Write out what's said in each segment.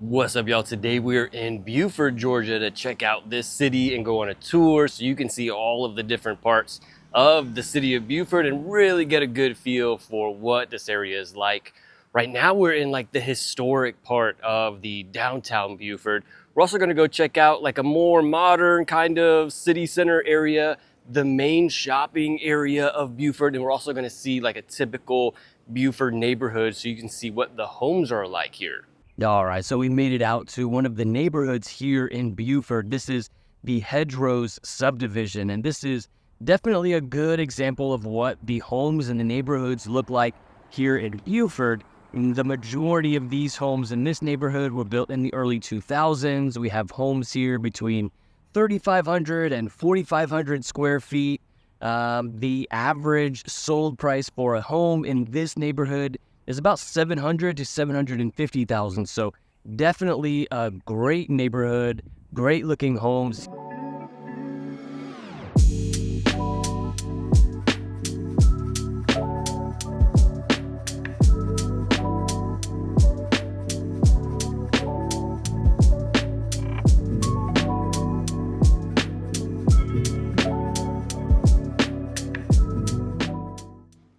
What's up, y'all? Today we're in Buford, Georgia to check out this city and go on a tour so you can see all of the different parts of the city of Buford and really get a good feel for what this area is like. Right now we're in like the historic part of the downtown Buford. We're also going to go check out like a more modern kind of city center area, the main shopping area of Buford, and we're also going to see like a typical Buford neighborhood so you can see what the homes are like here. All right, so we made it out to one of the neighborhoods here in Buford. This is the Hedgerows subdivision, and this is definitely a good example of what the homes and the neighborhoods look like here in Buford. And the majority of these homes in this neighborhood were built in the early 2000s. We have homes here between 3,500 and 4,500 square feet. The average sold price for a home in this neighborhood is about 700 to 750,000. So definitely a great neighborhood, great looking homes.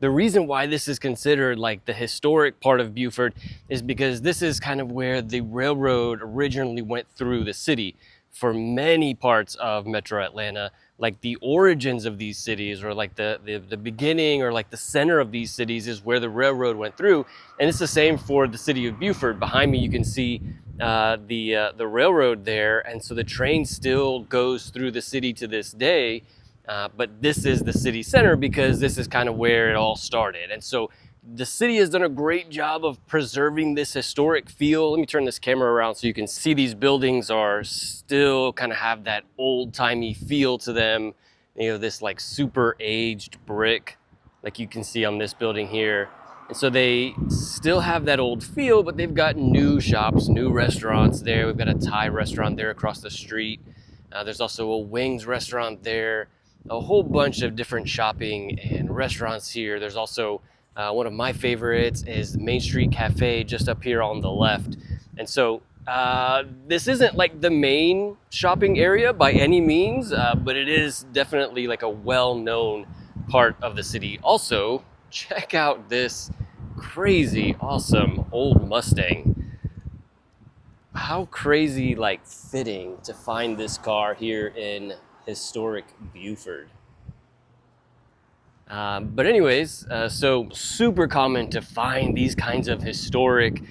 The reason why this is considered like the historic part of Buford is because this is kind of where the railroad originally went through the city. For many parts of Metro Atlanta, like the origins of these cities, or like the beginning or like the center of these cities is where the railroad went through. And it's the same for the city of Buford. Behind me you can see the railroad there, and so the train still goes through the city to this day. But this is the city center because this is kind of where it all started. And so the city has done a great job of preserving this historic feel. Let me turn this camera around so you can see these buildings are still kind of have that old-timey feel to them. You know, this like super aged brick like you can see on this building here. And so they still have that old feel, but they've got new shops, new restaurants there. We've got a Thai restaurant there across the street. There's also a wings restaurant there. A whole bunch of different shopping and restaurants here. There's also one of my favorites is the Main Street Cafe just up here on the left. And so this isn't like the main shopping area by any means, but it is definitely like a well-known part of the city. Also, check out this crazy awesome old Mustang. How crazy like fitting to find this car here in historic Buford. But anyways, so super common to find these kinds of historic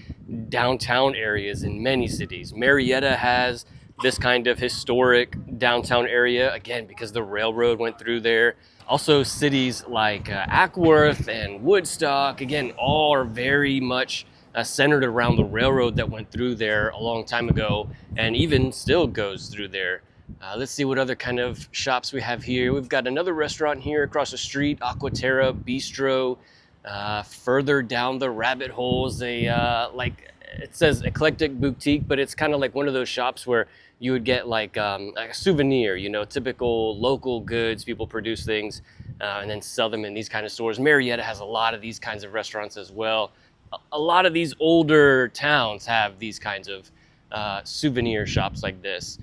downtown areas in many cities. Marietta has this kind of historic downtown area, again, because the railroad went through there. Also cities like Ackworth and Woodstock, again, all are very much centered around the railroad that went through there a long time ago and even still goes through there. Let's see what other kind of shops we have here. We've got another restaurant here across the street, Aquaterra Bistro. Further down the rabbit holes, like it says eclectic boutique, but it's kind of like one of those shops where you would get like a souvenir, you know, typical local goods. People produce things and then sell them in these kind of stores. Marietta has a lot of these kinds of restaurants as well. A lot of these older towns have these kinds of souvenir shops like this.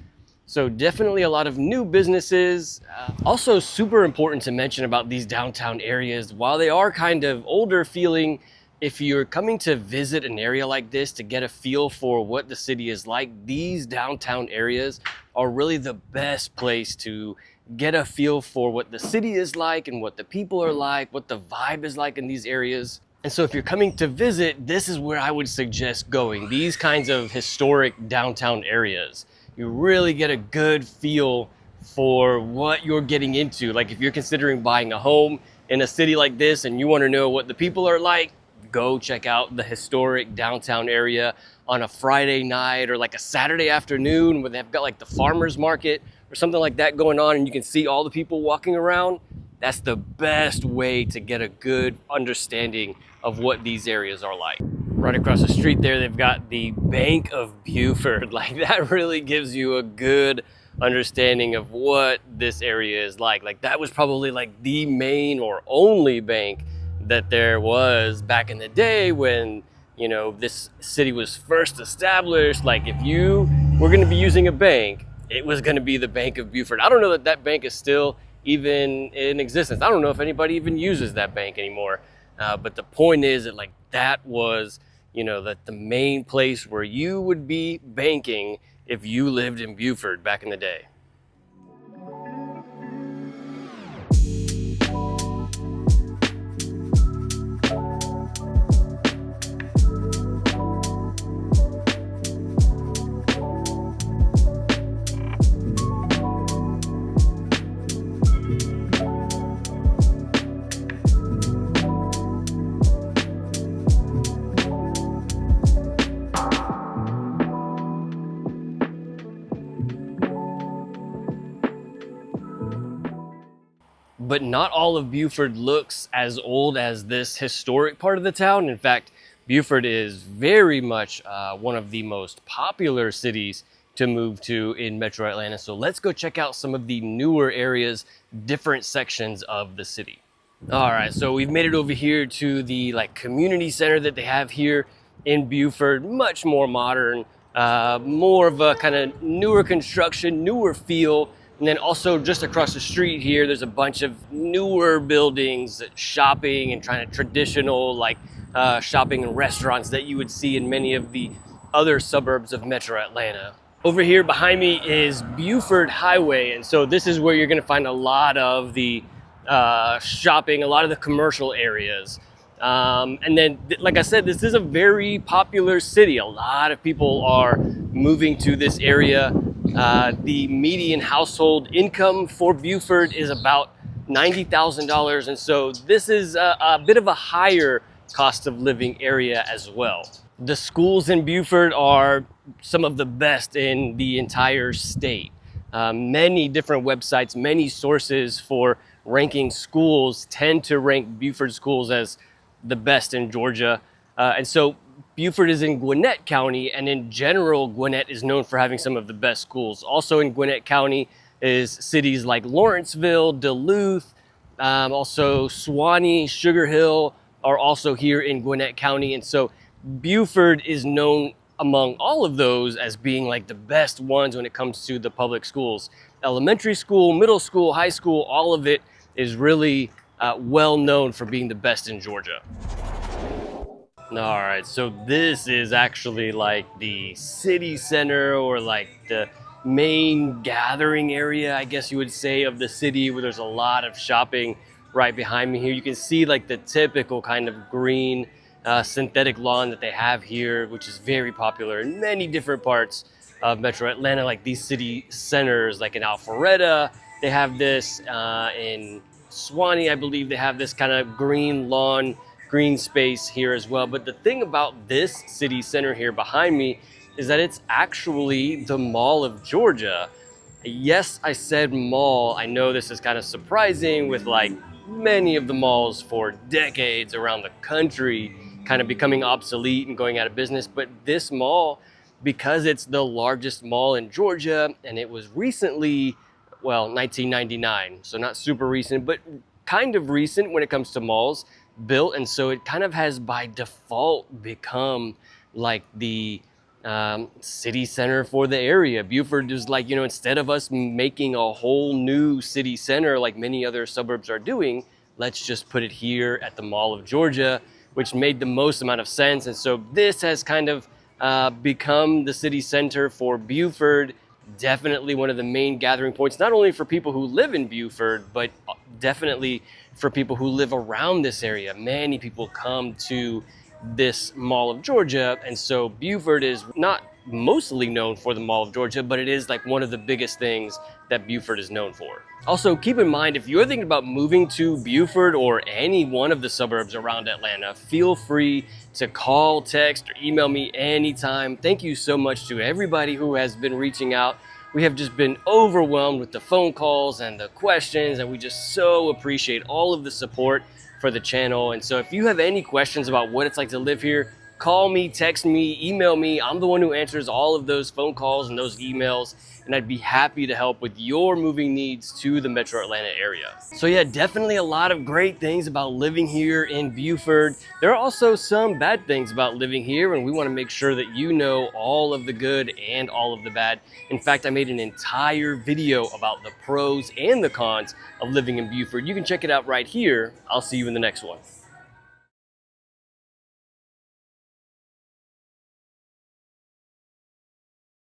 So definitely a lot of new businesses. Also super important to mention about these downtown areas, while they are kind of older feeling, if you're coming to visit an area like this to get a feel for what the city is like, these downtown areas are really the best place to get a feel for what the city is like and what the people are like, what the vibe is like in these areas. And so if you're coming to visit, this is where I would suggest going, these kinds of historic downtown areas. You really get a good feel for what you're getting into. Like if you're considering buying a home in a city like this and you want to know what the people are like, go check out the historic downtown area on a Friday night or like a Saturday afternoon when they've got like the farmers market or something like that going on and you can see all the people walking around. That's the best way to get a good understanding of what these areas are like. Right across the street there, they've got the Bank of Buford. Like that really gives you a good understanding of what this area is like. Like that was probably like the main or only bank that there was back in the day when, you know, this city was first established. Like if you were going to be using a bank, it was going to be the Bank of Buford. I don't know that that bank is still even in existence. I don't know if anybody even uses that bank anymore. But the point is that like that was, you know, that the main place where you would be banking if you lived in Buford back in the day. But not all of Buford looks as old as this historic part of the town. In fact, Buford is very much one of the most popular cities to move to in Metro Atlanta. So let's go check out some of the newer areas, different sections of the city. All right, so we've made it over here to the like community center that they have here in Buford. Much more modern, more of a kind of newer construction, newer feel. And then also just across the street here, there's a bunch of newer buildings, shopping and kind of traditional like shopping and restaurants that you would see in many of the other suburbs of Metro Atlanta. Over here behind me is Buford Highway. And so this is where you're gonna find a lot of the shopping, a lot of the commercial areas. And then, like I said, this is a very popular city. A lot of people are moving to this area. The median household income for Buford is about $90,000. And so this is a bit of a higher cost of living area as well. The schools in Buford are some of the best in the entire state. Many different websites, many sources for ranking schools tend to rank Buford schools as the best in Georgia. And so Buford is in Gwinnett County, and in general, Gwinnett is known for having some of the best schools. Also in Gwinnett County is cities like Lawrenceville, Duluth, also Suwanee, Sugar Hill are also here in Gwinnett County. And so Buford is known among all of those as being like the best ones when it comes to the public schools. Elementary school, middle school, high school, all of it is really well known for being the best in Georgia. All right, so this is actually like the city center, or like the main gathering area, I guess you would say, of the city, where there's a lot of shopping right behind me here. You can see like the typical kind of green synthetic lawn that they have here, which is very popular in many different parts of Metro Atlanta, like these city centers, like in Alpharetta, they have this, in Suwanee, I believe they have this kind of green lawn, green space here as well. But the thing about this city center here behind me is that it's actually the Mall of Georgia. Yes, I said mall. I know this is kind of surprising, with like many of the malls for decades around the country kind of becoming obsolete and going out of business. But this mall, because it's the largest mall in Georgia, and it was recently, well, 1999, so not super recent, but kind of recent when it comes to malls, built. And so it kind of has by default become like the city center for the area. Buford is like, you know, instead of us making a whole new city center like many other suburbs are doing, let's just put it here at the Mall of Georgia, which made the most amount of sense. And so this has kind of become the city center for Buford. Definitely one of the main gathering points, not only for people who live in Buford, but definitely for people who live around this area. Many people come to this Mall of Georgia, and so Buford is not mostly known for the Mall of Georgia, but it is like one of the biggest things that Buford is known for. Also, keep in mind, if you're thinking about moving to Buford or any one of the suburbs around Atlanta, feel free to call, text, or email me anytime. Thank you so much to everybody who has been reaching out. We have just been overwhelmed with the phone calls and the questions, and we just so appreciate all of the support for the channel. And so if you have any questions about what it's like to live here, call me, text me, email me. I'm the one who answers all of those phone calls and those emails, and I'd be happy to help with your moving needs to the Metro Atlanta area. So yeah, definitely a lot of great things about living here in Buford. There are also some bad things about living here, and we want to make sure that you know all of the good and all of the bad. In fact, I made an entire video about the pros and the cons of living in Buford. You can check it out right here. I'll see you in the next one.